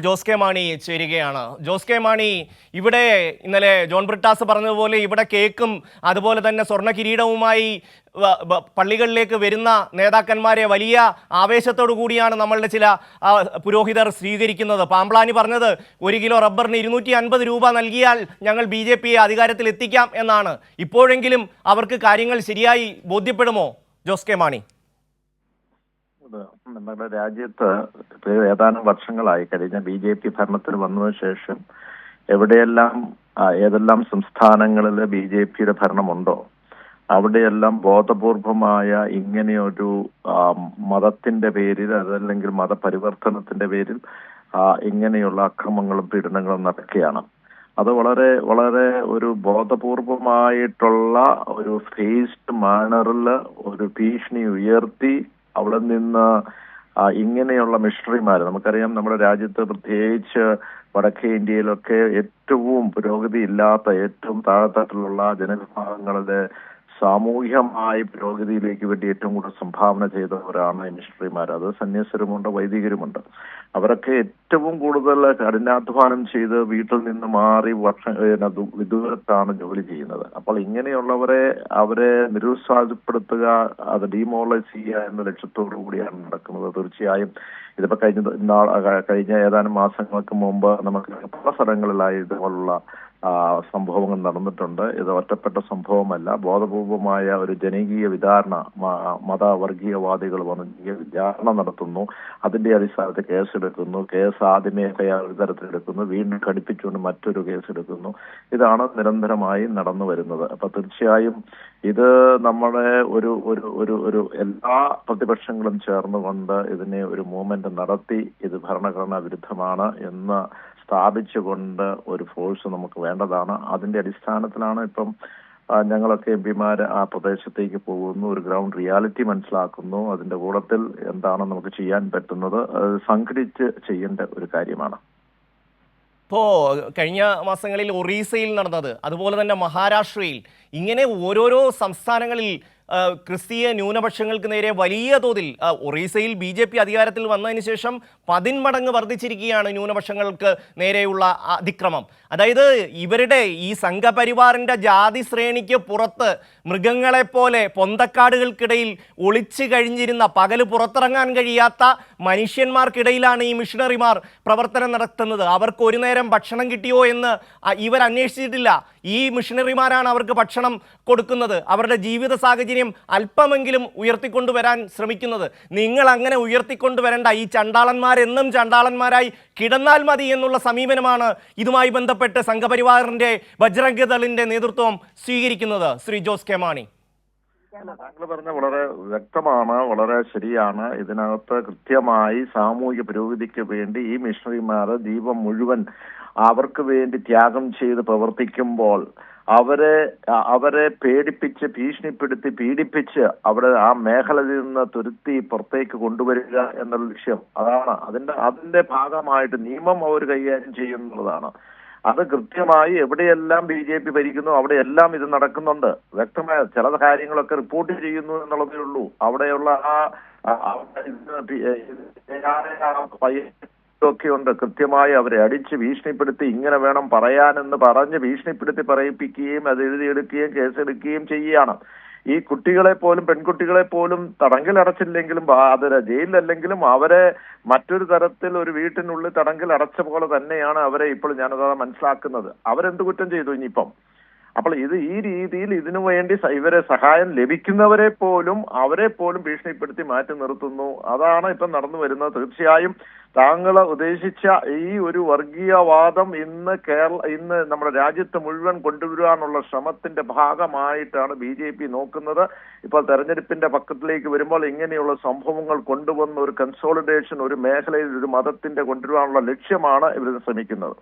Jose K Mani ചേരുകയാണ്. Jose K Mani, ഇവിടെ ഇന്നലെ ജോൺ ബ്രിട്ടാസ് പറഞ്ഞതുപോലെ ഇവിടെ കേക്കും അതുപോലെ തന്നെ സ്വർണ്ണ കിരീടവുമായി പള്ളികളിലേക്ക് വരുന്ന നേതാക്കന്മാരെ വലിയ ആവേശത്തോടു കൂടിയാണ് നമ്മളുടെ ചില പുരോഹിതർ സ്വീകരിക്കുന്നത്. പാമ്പ്ളാനി പറഞ്ഞത് 1 കിലോ റബ്ബറിന് 250 രൂപ നൽകിയാൽ ഞങ്ങൾ BJP അധികാരത്തിൽ എത്തിക്കാം എന്നാണ്. ഇപ്പോഴെങ്കിലും അവർക്ക് കാര്യങ്ങൾ ശരിയായി ബോധ്യപ്പെടുമോ ജോസ് കെ മാണി? നമ്മുടെ രാജ്യത്ത് ഏതാനും വർഷങ്ങളായി കഴിഞ്ഞ BJP ഭരണത്തിൽ വന്നതിന് ശേഷം ഏതെല്ലാം സംസ്ഥാനങ്ങളിൽ BJPയുടെ ഭരണമുണ്ടോ അവിടെയെല്ലാം ബോധപൂർവമായ ഇങ്ങനെയൊരു മതത്തിന്റെ പേരിൽ അതല്ലെങ്കിൽ മതപരിവർത്തനത്തിന്റെ പേരിൽ ഇങ്ങനെയുള്ള അക്രമങ്ങളും പീഡനങ്ങളും നടക്കുകയാണ്. അത് വളരെ വളരെ ഒരു ബോധപൂർവമായിട്ടുള്ള ഒരു ഫേസ്ഡ് മാനറിൽ ഒരു ഭീഷണി ഉയർത്തി അവിടെ നിന്ന് ഇങ്ങനെയുള്ള മിഷണറിമാർ, നമുക്കറിയാം നമ്മുടെ രാജ്യത്ത് പ്രത്യേകിച്ച് വടക്കേ ഇന്ത്യയിലൊക്കെ ഏറ്റവും പുരോഗതി ഇല്ലാത്ത ഏറ്റവും താഴെത്തട്ടിലുള്ള ജനവിഭാഗങ്ങളുടെ സാമൂഹ്യമായി പുരോഗതിയിലേക്ക് വേണ്ടി ഏറ്റവും കൂടുതൽ സംഭാവന ചെയ്തവരാണ് ഈ മിഷണറിമാർ. അത് സന്യാസരുമുണ്ട്, വൈദികരുമുണ്ട്. അവരൊക്കെ ഏറ്റവും കൂടുതൽ കഠിനാധ്വാനം ചെയ്ത് വീട്ടിൽ നിന്ന് മാറി വിദൂരത്താണ് ജോലി ചെയ്യുന്നത്. അപ്പോൾ അവരെ നിരുത്സാഹപ്പെടുത്തുക, അത് ഡീമോറലൈസ് ചെയ്യുക എന്ന ലക്ഷ്യത്തോടു കൂടിയാണ് നടക്കുന്നത്. തീർച്ചയായും ഇതിപ്പോ കഴിഞ്ഞ ഏതാനും മാസങ്ങൾക്ക് മുമ്പ് നമുക്ക് പല സ്ഥലങ്ങളിലായി ഇതുപോലുള്ള സംഭവങ്ങൾ നടന്നിട്ടുണ്ട്. ഇത് ഒറ്റപ്പെട്ട സംഭവമല്ല, ബോധപൂർവമായ ഒരു ജനകീയ വിചാരണ, മതവർഗീയവാദികൾ വന്ന് വിചാരണ നടത്തുന്നു, അതിന്റെ അടിസ്ഥാനത്തിൽ കേസെടുക്കുന്നു, കേസ് ആദ്യമേ ഒരു തരത്തിലെടുക്കുന്നു, വീണ്ടും ഘടിപ്പിച്ചുകൊണ്ട് മറ്റൊരു കേസെടുക്കുന്നു. ഇതാണ് നിരന്തരമായി നടന്നു വരുന്നത്. അപ്പൊ തീർച്ചയായും ഇത് നമ്മുടെ ഒരു എല്ലാ പ്രതിപക്ഷങ്ങളും ചേർന്നുകൊണ്ട് ഇതിനെ ഒരു മൂവ്മെന്റ് നടത്തി ഇത് ഭരണഘടനാ വിരുദ്ധമാണ് എന്ന് സ്ഥാപിച്ചുകൊണ്ട് ഒരു ഫോഴ്സ് നമുക്ക് വേണ്ടതാണ്. അതിന്റെ അടിസ്ഥാനത്തിലാണ് ഇപ്പം ഞങ്ങളൊക്കെ MP-മാർ ആ പ്രദേശത്തേക്ക് പോകുന്നു, ഒരു ഗ്രൗണ്ട് റിയാലിറ്റി മനസ്സിലാക്കുന്നു, അതിന്റെ കൂടത്തിൽ എന്താണ് നമുക്ക് ചെയ്യാൻ പറ്റുന്നത് സംഘടിച്ച് ചെയ്യേണ്ട ഒരു കാര്യമാണ്. ഇപ്പോൾ കഴിഞ്ഞ മാസങ്ങളിൽ ഒറീസയിൽ നടന്നത്, അതുപോലെ തന്നെ മഹാരാഷ്ട്രയിൽ, ഇങ്ങനെ ഓരോരോ സംസ്ഥാനങ്ങളിൽ ക്രിസ്തീയ ന്യൂനപക്ഷങ്ങൾക്ക് നേരെ വലിയ തോതിൽ ഒറീസയിൽ BJP അധികാരത്തിൽ വന്നതിന് ശേഷം 10 മടങ്ങ് വർദ്ധിച്ചിരിക്കുകയാണ് ന്യൂനപക്ഷങ്ങൾക്ക് നേരെയുള്ള അതിക്രമം. അതായത് ഇവരുടെ ഈ സംഘപരിവാറിൻ്റെ ജാതി ശ്രേണിക്ക് പുറത്ത് മൃഗങ്ങളെപ്പോലെ പൊന്തക്കാടുകൾക്കിടയിൽ ഒളിച്ചു കഴിഞ്ഞിരുന്ന, പകല് പുറത്തിറങ്ങാൻ കഴിയാത്ത മനുഷ്യന്മാർക്കിടയിലാണ് ഈ മിഷണറിമാർ പ്രവർത്തനം നടത്തുന്നത്. അവർക്ക് ഒരു നേരം ഭക്ഷണം കിട്ടിയോ എന്ന് ഇവർ അന്വേഷിച്ചിട്ടില്ല. ഈ മിഷണറിമാരാണ് അവർക്ക് ഭക്ഷണം കൊടുക്കുന്നത്, അവരുടെ ജീവിത സാഹചര്യം അല്പമെങ്കിലും ഉയർത്തിക്കൊണ്ടുവരാൻ ശ്രമിക്കുന്നത്. നിങ്ങൾ അങ്ങനെ ഉയർത്തിക്കൊണ്ടുവരേണ്ട, ഈ ചണ്ടാളന്മാരെന്നും ചണ്ടാളന്മാരായി കിടന്നാൽ മതി എന്നുള്ള സമീപനമാണ് ഇതുമായി ബന്ധപ്പെട്ട് സംഘപരിവാറിന്റെ ബജ്രംഗ് ദളിന്റെ നേതൃത്വം സ്വീകരിക്കുന്നത്. ശ്രീ ജോസ് കെ മാണി, താങ്കൾ പറഞ്ഞ വളരെ വ്യക്തമാണ്, വളരെ ശരിയാണ്. ഇതിനകത്ത് കൃത്യമായി സാമൂഹിക പുരോഗതിക്ക് വേണ്ടി ഈ മിഷണറിമാർ ജീവൻ മുഴുവൻ അവർക്ക് വേണ്ടി ത്യാഗം ചെയ്ത് പ്രവർത്തിക്കുമ്പോൾ അവരെ പേടിപ്പിച്ച് ഭീഷണിപ്പെടുത്തി പീഡിപ്പിച്ച് അവിടെ ആ മേഖലയിൽ നിന്ന് തുരുത്തി പുറത്തേക്ക് കൊണ്ടുവരിക എന്നുള്ള ലക്ഷ്യം അതാണ്. അതിന്റെ ഭാഗമായിട്ട് നിയമം അവർ കൈകാര്യം ചെയ്യുന്നതാണ്. അത് കൃത്യമായി എവിടെയെല്ലാം BJP ഭരിക്കുന്നു അവിടെയെല്ലാം ഇത് നടക്കുന്നുണ്ട്. വ്യക്തമായ ചില കാര്യങ്ങളൊക്കെ റിപ്പോർട്ട് ചെയ്യുന്നു എന്നുള്ളതേ ഉള്ളൂ. അവിടെയുള്ള ഒക്കെയുണ്ട്. കൃത്യമായി അവരെ അടിച്ച് ഭീഷണിപ്പെടുത്തി ഇങ്ങനെ വേണം പറയാനെന്ന് പറഞ്ഞ് ഭീഷണിപ്പെടുത്തി പറയിപ്പിക്കുകയും അത് എഴുതിയെടുക്കുകയും കേസെടുക്കുകയും ചെയ്യുകയാണ്. ഈ കുട്ടികളെ പോലും, പെൺകുട്ടികളെ പോലും തടങ്കിൽ അടച്ചില്ലെങ്കിലും, ജയിലിലല്ലെങ്കിലും അവരെ മറ്റൊരു തരത്തിൽ ഒരു വീട്ടിനുള്ളിൽ തടങ്കിൽ അടച്ച പോലെ തന്നെയാണ് അവരെ ഇപ്പോൾ ഞാനത് മനസ്സിലാക്കുന്നത്. അവരെന്ത് കുറ്റം ചെയ്തു ഇനിയിപ്പം? അപ്പോൾ ഈ രീതിയിൽ ഇതിനു വേണ്ടി ഇവരെ സഹായം ലഭിക്കുന്നവരെ പോലും ഭീഷണിപ്പെടുത്തി മാറ്റി നിർത്തുന്നു. അതാണ് ഇപ്പം നടന്നു വരുന്നത്. തീർച്ചയായും താങ്കൾ ഉദ്ദേശിച്ച ഈ ഒരു വർഗീയവാദം ഇന്ന് നമ്മുടെ രാജ്യത്ത് മുഴുവൻ കൊണ്ടുവരാനുള്ള ശ്രമത്തിന്റെ ഭാഗമായിട്ടാണ് BJP നോക്കുന്നത്. ഇപ്പോൾ തെരഞ്ഞെടുപ്പിന്റെ പക്കത്തിലേക്ക് വരുമ്പോൾ ഇങ്ങനെയുള്ള സംഭവങ്ങൾ കൊണ്ടുവന്ന ഒരു കൺസോളിഡേഷൻ, ഒരു മേഖലയിൽ ഒരു മതത്തിന്റെ കൊണ്ടുവരാനുള്ള ലക്ഷ്യമാണ് ഇവർ ശ്രമിക്കുന്നത്.